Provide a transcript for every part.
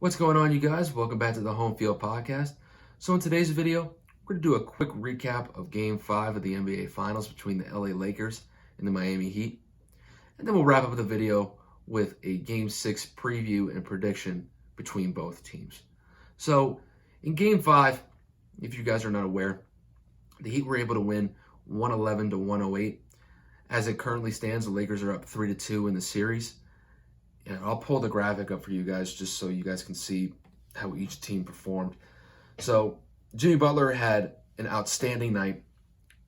What's going on, you guys? Welcome back to the Home Field Podcast. So in today's video, we're going to do a quick recap of Game 5 of the NBA Finals between the LA Lakers and the Miami Heat. And then we'll wrap up the video with a Game 6 preview and prediction between both teams. So in Game 5, if you guys are not aware, the Heat were able to win 111 to 108. As it currently stands, the Lakers are up 3-2 in the series. And I'll pull the graphic up for you guys just so you guys can see how each team performed. So Jimmy Butler had an outstanding night,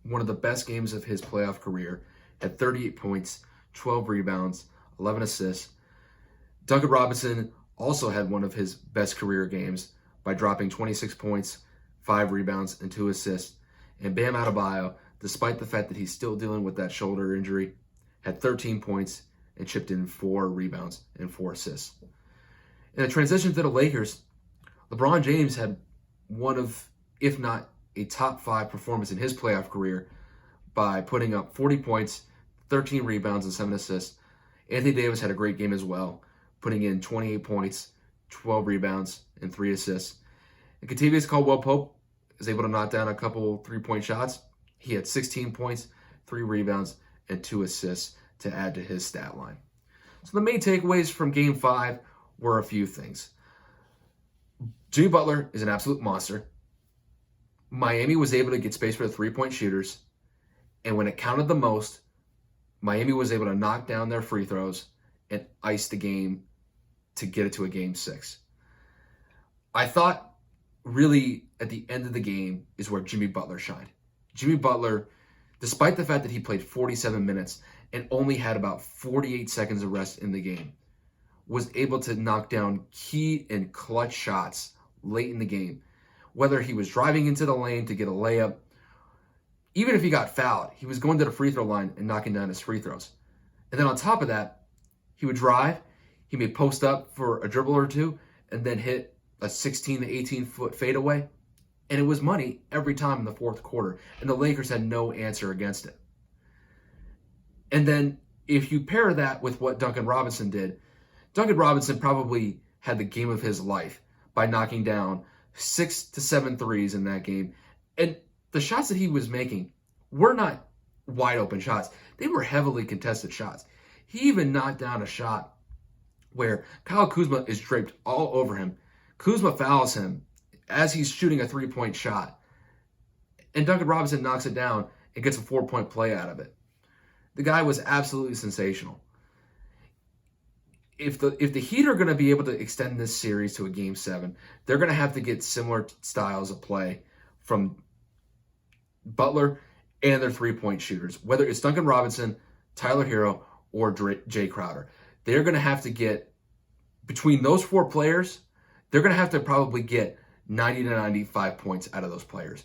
one of the best games of his playoff career, had 38 points, 12 rebounds, 11 assists. Duncan Robinson also had one of his best career games by dropping 26 points, 5 rebounds, and 2 assists. And Bam Adebayo, despite the fact that he's still dealing with that shoulder injury, had 13 points and chipped in 4 rebounds and 4 assists. In the transition to the Lakers, LeBron James had one of, if not a top 5 performance in his playoff career by putting up 40 points, 13 rebounds, and 7 assists. Anthony Davis had a great game as well, putting in 28 points, 12 rebounds, and 3 assists. And Kentavious Caldwell-Pope was able to knock down a couple three-point shots. He had 16 points, 3 rebounds, and 2 assists to add to his stat line. So the main takeaways from Game 5 were a few things. Jimmy Butler is an absolute monster. Miami was able to get space for the three-point shooters. And when it counted the most, Miami was able to knock down their free throws and ice the game to get it to a Game 6. I thought really at the end of the game is where Jimmy Butler shined. Jimmy Butler, despite the fact that he played 47 minutes and only had about 48 seconds of rest in the game, was able to knock down key and clutch shots late in the game. Whether he was driving into the lane to get a layup, even if he got fouled, he was going to the free throw line and knocking down his free throws. And then on top of that, he would drive, he may post up for a dribble or two, and then hit a 16 to 18 foot fadeaway. And it was money every time in the fourth quarter. And the Lakers had no answer against it. And then if you pair that with what Duncan Robinson did, Duncan Robinson probably had the game of his life by knocking down 6 to 7 threes in that game. And the shots that he was making were not wide open shots. They were heavily contested shots. He even knocked down a shot where Kyle Kuzma is draped all over him. Kuzma fouls him as he's shooting a 3-point shot. And Duncan Robinson knocks it down and gets a 4-point play out of it. The guy was absolutely sensational. If the Heat are going to be able to extend this series to a Game 7, they're going to have to get similar styles of play from Butler and their 3-point shooters. Whether it's Duncan Robinson, Tyler Hero, or Jay Crowder. They're going to have to get, between those 4 players, they're going to have to probably get 90 to 95 points out of those players.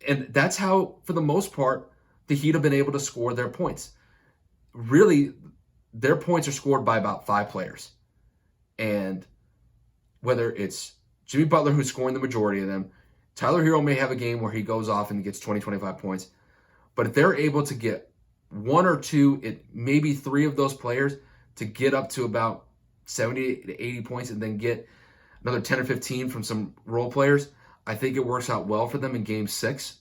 And that's how, for the most part, the Heat have been able to score their points. Really, their points are scored by about 5 players. And whether it's Jimmy Butler, who's scoring the majority of them, Tyler Hero may have a game where he goes off and gets 20, 25 points. But if they're able to get 1 or 2, maybe 3 of those players to get up to about 70 to 80 points and then get another 10 or 15 from some role players, I think it works out well for them in Game 6.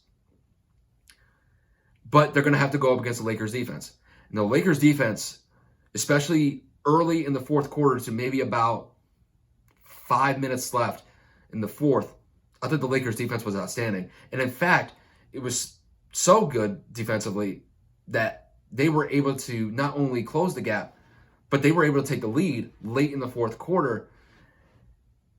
But they're going to have to go up against the Lakers defense. And the Lakers defense, especially early in the fourth quarter to maybe about 5 minutes left in the fourth, I thought the Lakers defense was outstanding. And in fact, it was so good defensively that they were able to not only close the gap, but they were able to take the lead late in the fourth quarter.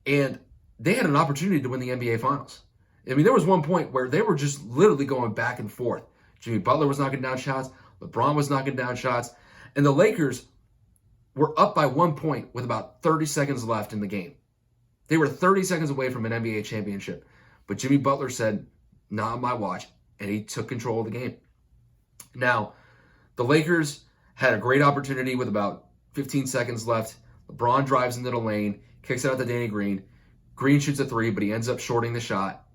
And they had an opportunity to win the NBA Finals. I mean, there was one point where they were just literally going back and forth. Jimmy Butler was knocking down shots. LeBron was knocking down shots. And the Lakers were up by 1 point with about 30 seconds left in the game. They were 30 seconds away from an NBA championship. But Jimmy Butler said, not on my watch. And he took control of the game. Now, the Lakers had a great opportunity with about 15 seconds left. LeBron drives into the lane, kicks it out to Danny Green. Green shoots a 3, but he ends up shorting the shot.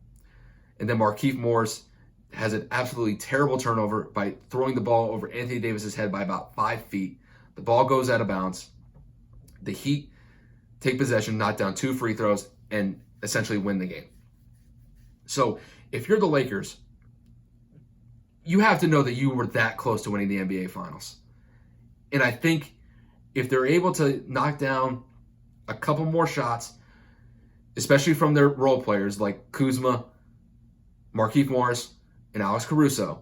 And then Markieff Morris has an absolutely terrible turnover by throwing the ball over Anthony Davis's head by about 5 feet. The ball goes out of bounds. The Heat take possession, knock down 2 free throws, and essentially win the game. So if you're the Lakers, you have to know that you were that close to winning the NBA Finals. And I think if they're able to knock down a couple more shots, especially from their role players like Kuzma, Markieff Morris, and Alex Caruso,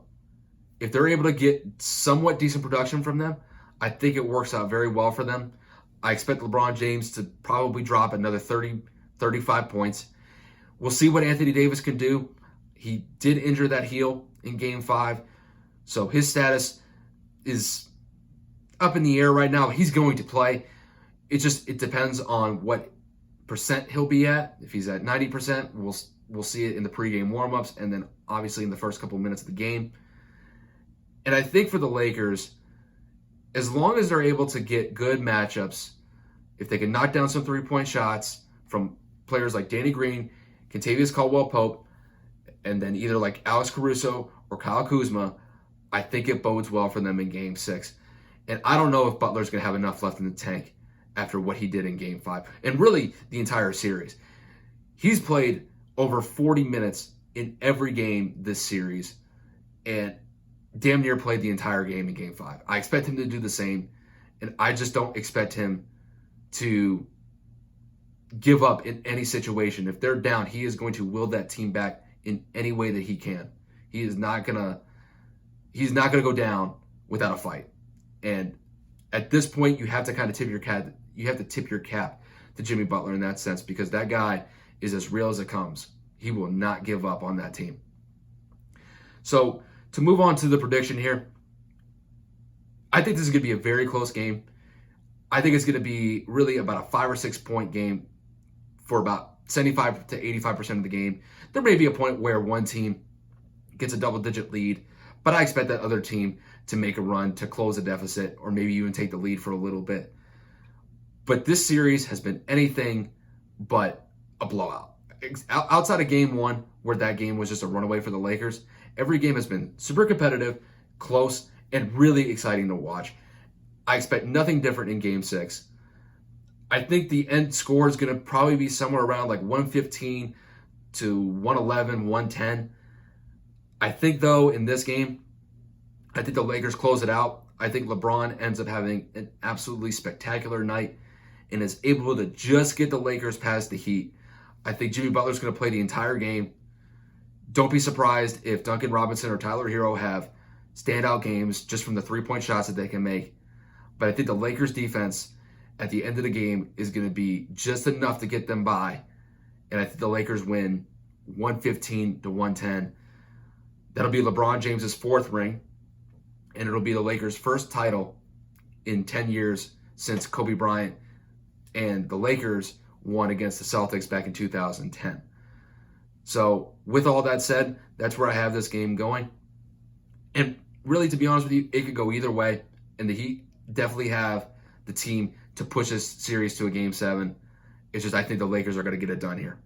if they're able to get somewhat decent production from them, I think it works out very well for them. I expect LeBron James to probably drop another 30, 35 points. We'll see what Anthony Davis can do. He did injure that heel in Game 5, so his status is up in the air right now. He's going to play. It depends on what percent he'll be at. If he's at 90%, we'll see it in the pregame warmups, and then obviously in the first couple minutes of the game. And I think for the Lakers, as long as they're able to get good matchups, if they can knock down some three-point shots from players like Danny Green, Kentavious Caldwell-Pope, and then either like Alex Caruso or Kyle Kuzma, I think it bodes well for them in Game 6. And I don't know if Butler's going to have enough left in the tank after what he did in Game 5. And really, the entire series. He's played over 40 minutes in every game this series, and damn near played the entire game in Game 5. I expect him to do the same, and I just don't expect him to give up in any situation. If they're down, he is going to will that team back in any way that he can. He's not gonna go down without a fight. And at this point, you have to kind of tip your cap. You have to tip your cap to Jimmy Butler in that sense, because that guy is as real as it comes. He will not give up on that team. So to move on to the prediction here, I think this is going to be a very close game. I think it's going to be really about a 5 or 6 point game for about 75 to 85% of the game. There may be a point where one team gets a double-digit lead, but I expect that other team to make a run to close a deficit, or maybe even take the lead for a little bit. But this series has been anything but a blowout. Outside of Game 1, where that game was just a runaway for the Lakers, every game has been super competitive, close, and really exciting to watch. I expect nothing different in Game 6. I think the end score is going to probably be somewhere around like 115 to 111, 110. I think, though, in this game, I think the Lakers close it out. I think LeBron ends up having an absolutely spectacular night and is able to just get the Lakers past the Heat. I think Jimmy Butler's going to play the entire game. Don't be surprised if Duncan Robinson or Tyler Hero have standout games just from the three-point shots that they can make. But I think the Lakers defense at the end of the game is going to be just enough to get them by. And I think the Lakers win 115 to 110. That'll be LeBron James's 4th ring. And it'll be the Lakers' first title in 10 years since Kobe Bryant and the Lakers won against the Celtics back in 2010. So with all that said, that's where I have this game going. And really, to be honest with you, it could go either way. And the Heat definitely have the team to push this series to a Game 7. It's just I think the Lakers are going to get it done here.